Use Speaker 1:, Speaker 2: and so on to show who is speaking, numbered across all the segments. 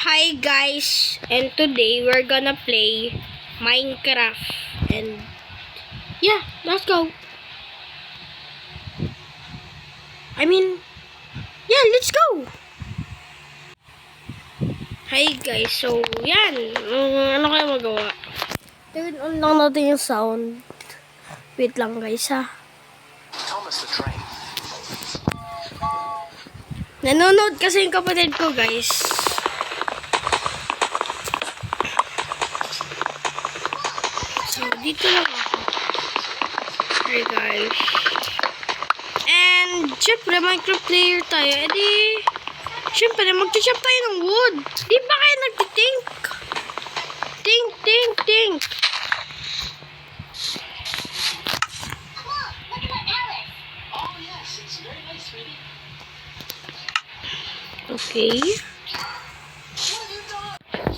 Speaker 1: Hi guys, and today we're gonna play Minecraft, and yeah, let's go. Let's go. Hi guys, so yan, ano kayo magawa? Turn on lang natin yung sound. Wait lang guys ha.
Speaker 2: Thomas the Train.
Speaker 1: Nanonood kasi yung kapatid ko guys. So, dito lang ako. Hi guys. And, syempre, Minecraft player tayo. E di, syempre, mag-chop tayo ng wood. Di ba kayo nagtitink? Think. Okay.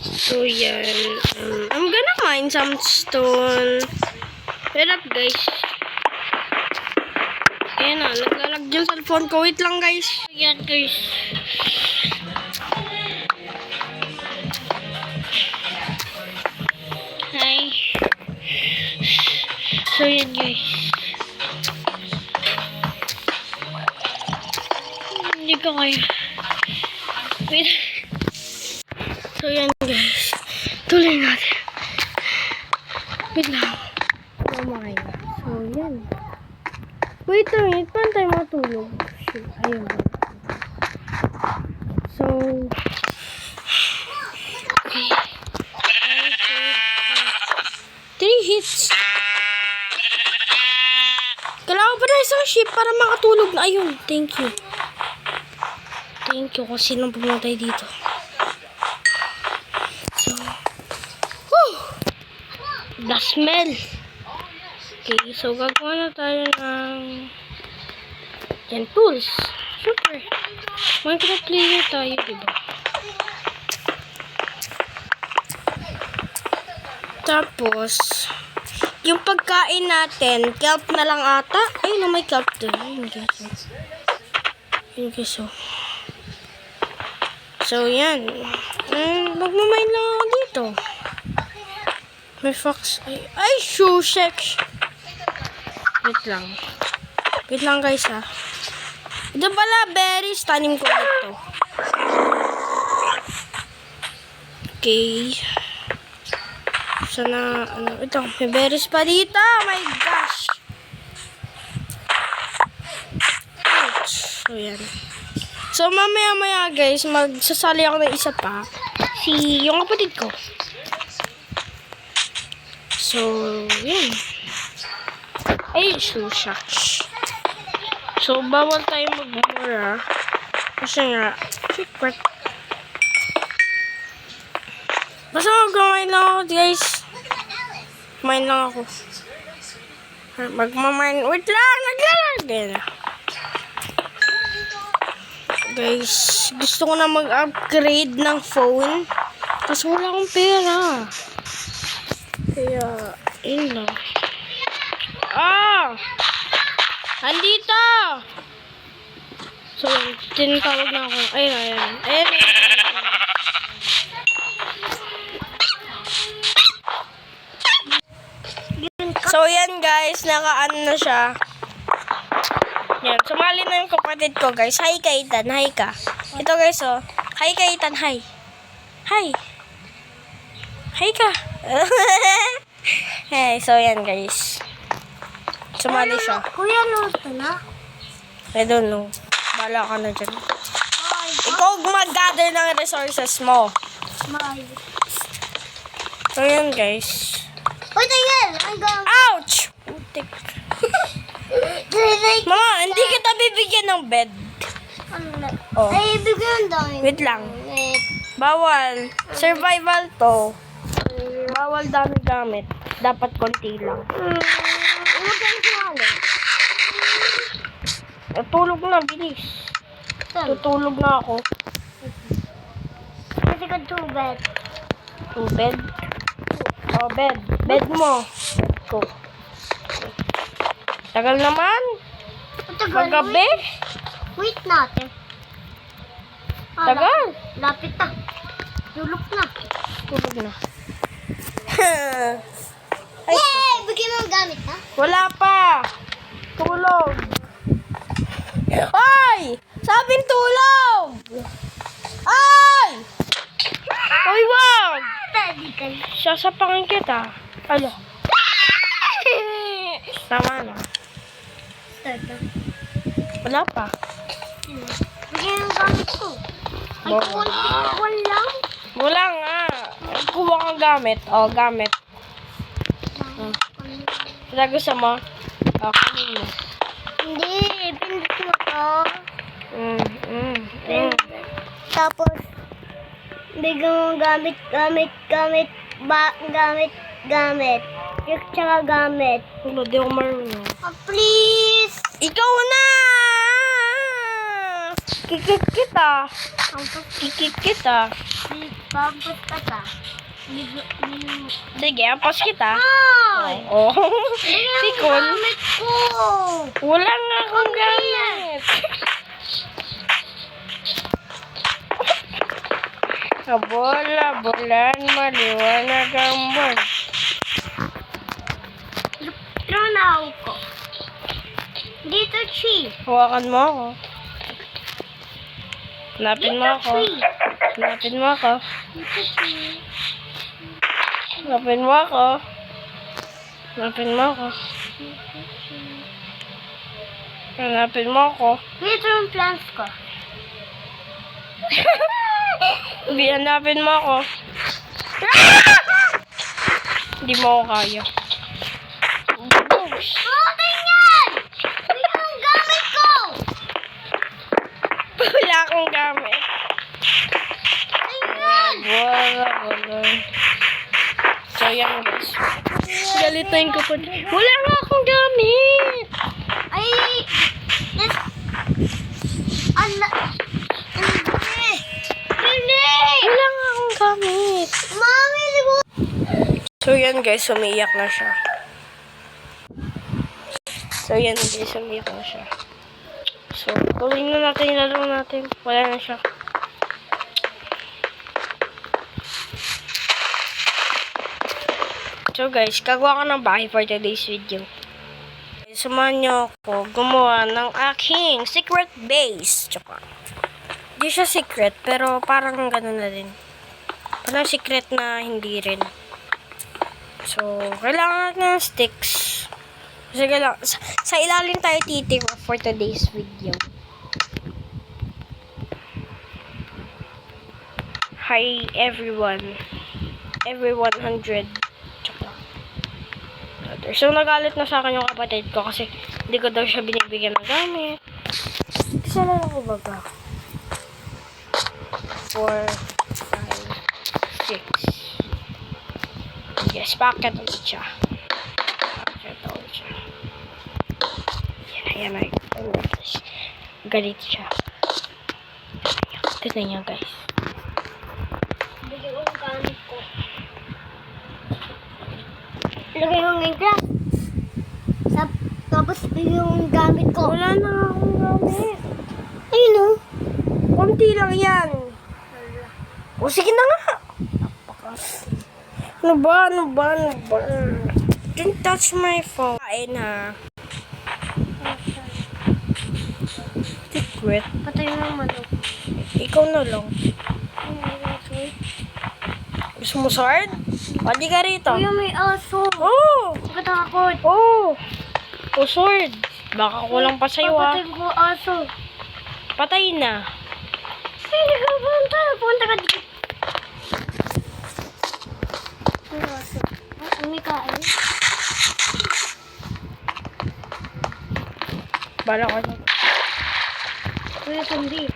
Speaker 1: So, yan. I'm gonna mine some stone. Wait up, guys. Ayan na, naglalag yung cellphone ko. Wait lang, guys. Ayan, guys. Hi. So, yan, guys. Hindi ko kaya. Wait. So, yan, guys. Tuloy natin. Wait lang. Kumakain na. So, yan. Wait a minute. Paano tayo matulog? Shoot. Ayun. So, okay. 3 hits. Kailangan pa na isang ship para makatulog na. Ayun. Thank you. Thank you kung sinong pumatay dito. So, whew! The smell. Okay, so gagawa na tayo ng yan, tools. Super. Minecraft player tayo, diba? Tapos, yung pagkain natin, kelp na lang ata. Ayun na, may kelp doon. Ayun, guys. Ayun, guys, so, yan. Magmamine lang ako dito. May fox. Ay, shoe sex. Wait lang guys ha. Ito pala, berries. Tanim ko dito. Okay. Sana, ito. May berries pa dito. Oh my gosh. So, yan. So, mamaya guys, magsasali ako ng isa pa. Yung kapatid ko. So, yan. Ay, shucks. So, bawal tayo magmura. Kasi nga, secret. Basta mag-mine lang ako, guys. Mine lang ako. Magmamine. Wait lang, naglalagay na. Guys, gusto ko na mag-upgrade ng phone. Kasi wala akong pera. Kaya, yun lang. Andito! So, tinatawag na ako. Ayun. So, yan guys. Naka-ano na siya. Yan. Sumali na yung kapatid ko guys. Hi Kaitan. Hi ka. Ito guys Hi Kaitan. Hi. Hi ka. Hey, so yan guys. Sumali siya.
Speaker 3: Kuya, luto na?
Speaker 1: I don't know. Bala ka na dyan. Ikaw mag-gather ng resources mo. So yan guys.
Speaker 3: Uy, tingin!
Speaker 1: Ouch! Putik. Mama, hindi kita bibigyan ng bed. Oh.
Speaker 3: Ay, bigyan daw.
Speaker 1: Wait lang. Bawal. Survival to. Bawal dami gamit. Dapat konti lang. Tulog na, bilis. Tutulog na ako.
Speaker 3: Kasi ka tubed.
Speaker 1: Bed? Oh, bed. Bed mo. Bed ko. Tagal naman. Magabi.
Speaker 3: Wait natin.
Speaker 1: Tagal.
Speaker 3: Lapit na. Tulog na.
Speaker 1: Tulog na.
Speaker 3: Yay! Bigyan mo ang gamit, ha?
Speaker 1: Wala pa. Tulog. Ay! Sabing tulog! Ay! Uy, wag!
Speaker 3: Tadi ka.
Speaker 1: Sasapangin kita. Ala. Tama na.
Speaker 3: Start na.
Speaker 1: Wala pa.
Speaker 3: Bigyan mo ang gamit ko. Ay, one lang.
Speaker 1: Wala nga. Kuha kang gamit. O, gamit. Wala gusto mo? O, kunin mo.
Speaker 3: Hindi, pindot mo to. Tapos, bigyan mo gamit. Gamit. Yung tsaka gamit.
Speaker 1: Wala, di ako marunong.
Speaker 3: Oh, please!
Speaker 1: Ikaw na! Kikit kita. Kikit kita.
Speaker 3: Pampus ka ta.
Speaker 1: Sige, ampas kita.
Speaker 3: Ay!
Speaker 1: Oo.
Speaker 3: Bigyan mo
Speaker 1: Sikon.
Speaker 3: gamit ko!
Speaker 1: Wala nga akong gamit. Bola-bolan, maliwanag ang buwan.
Speaker 3: Tronaw ko. Dito, Chi.
Speaker 1: Hawakan mo ako. Hanapin mo ako. Hanapin mo ako.
Speaker 3: Dito, Chi.
Speaker 1: Hanapin mo ako. Hanapin mo ako. Hanapin mo ako.
Speaker 3: Dito yung plants ko.
Speaker 1: Hanapin mo ako. Hindi mo ako kaya.
Speaker 3: Oh, tingnan! Bigyan mo ang gamit ko!
Speaker 1: Wala akong gamit.
Speaker 3: Tingnan!
Speaker 1: Wala. So, yan guys. Galitin ko po. Wala nga akong gamit.
Speaker 3: Ay! Yes! Ala! Hindi!
Speaker 1: Wala nga akong gamit.
Speaker 3: Mami, siguro!
Speaker 1: So, yan guys. Umiiyak na siya. So, tuloy na natin yung laro natin. Wala na siya. So guys, gagawa ko ng bahay for today's video. Samahan niyo ako gumawa ng aking secret base. Tsaka, di siya secret, pero parang gano'n na rin. Parang secret na hindi rin. So, kailangan natin ng sticks. Kasi sa ilalim tayo titira for today's video. Hi everyone. Every 100. Tsaka. So, nagalit na sa akin yung kapatid ko kasi hindi ko daw siya binibigyan ng gamit. Kasi lang ako baga. 4, 5, 6. Yes, packet ulit siya. Yan ay galit siya. Tignan niya guys.
Speaker 3: Bigyan mo ang gamit ko. Lagay mo ngayon ka. Tapos bigyan mo ang gamit ko.
Speaker 1: Wala na akong gamit.
Speaker 3: Ayun o.
Speaker 1: Kunti lang yan. O sige na nga. Ano ba? Don't touch my phone. Kain ha. Secret.
Speaker 3: Patay mo ang manok.
Speaker 1: Ikaw na lang. Gusto mo sword? Pwede ka rito.
Speaker 3: Kuya, may aso.
Speaker 1: Oh!
Speaker 3: Nakatakot.
Speaker 1: Oh! O sword. Baka kulang pa sa'yo ah.
Speaker 3: Papatay ko aso.
Speaker 1: Patay na.
Speaker 3: Hindi ka punta. Punta ka dito. May aso. May kain.
Speaker 1: Bala ka na.
Speaker 3: Kuya, zombie.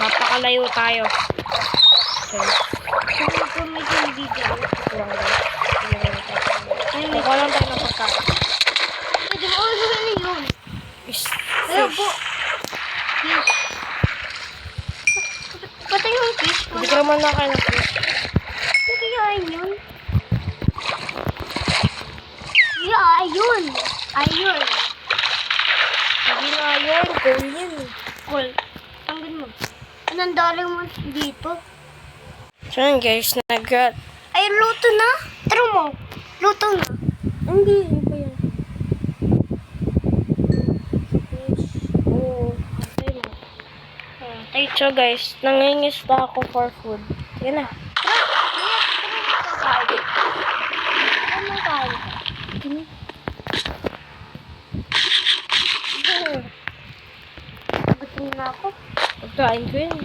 Speaker 1: Napakalayo tayo. So,
Speaker 3: Kuya, may zombie dyan.
Speaker 1: Kuha lang tayo ng pagkain.
Speaker 3: Pwede mo gawin na yun.
Speaker 1: Is
Speaker 3: Ayaw
Speaker 1: fish.
Speaker 3: po. Fish. Patay yung fish.
Speaker 1: Hindi ko naman nakain ng fish.
Speaker 3: Hindi kaya yun. Yeah, ayun. Ayun.
Speaker 1: Hindi na yun. Cool yun.
Speaker 3: Cool. Tanggin mo. Anong dali mo dito?
Speaker 1: So yun guys,
Speaker 3: Ay, luto na. Tara mo. Luto na.
Speaker 1: Hindi, iba yan. Oo, okay na. So guys, nangingisda ako for food. Sige na.
Speaker 3: Ano kain ka? Gutom na ako.
Speaker 1: Pagkain ko yun.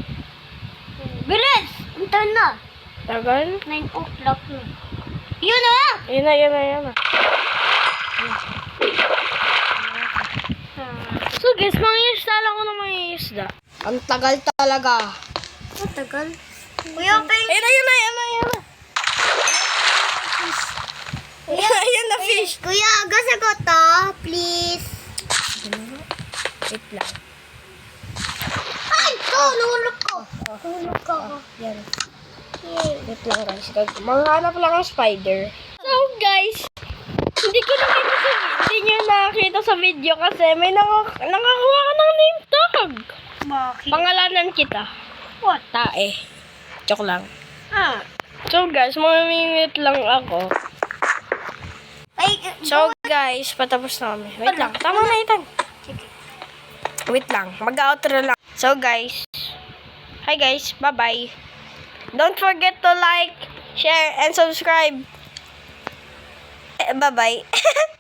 Speaker 3: Bilis! Untan na.
Speaker 1: Tagal?
Speaker 3: 9 o'clock na. Yun na!
Speaker 1: Yun na. So guys, mangingisda lang ako na mangingisda. Ang tagal talaga.
Speaker 3: Matagal. Kuya, pay.
Speaker 1: Ayun na. Ayun na fish.
Speaker 3: Kuya, gasa ko to, please.
Speaker 1: Wait lang.
Speaker 3: Ay, ito, nahulog ko. Nahulog ko.
Speaker 1: Yan.
Speaker 3: Yay.
Speaker 1: Wait lang guys. Manghanap lang ang spider. So guys, hindi nyo nakita sa video kasi may nakakuha ka ng name tag.
Speaker 3: Bakit?
Speaker 1: Pangalanan kita.
Speaker 3: What?
Speaker 1: Tae. Joke lang.
Speaker 3: Ah.
Speaker 1: So guys, mamimingit lang ako.
Speaker 3: Ay,
Speaker 1: So guys, patapos na kami. Wait lang. Tama na itan. Wait lang. Mag-outro lang. So guys. Hi guys. Bye-bye. Don't forget to like, share, and subscribe. Bye-bye.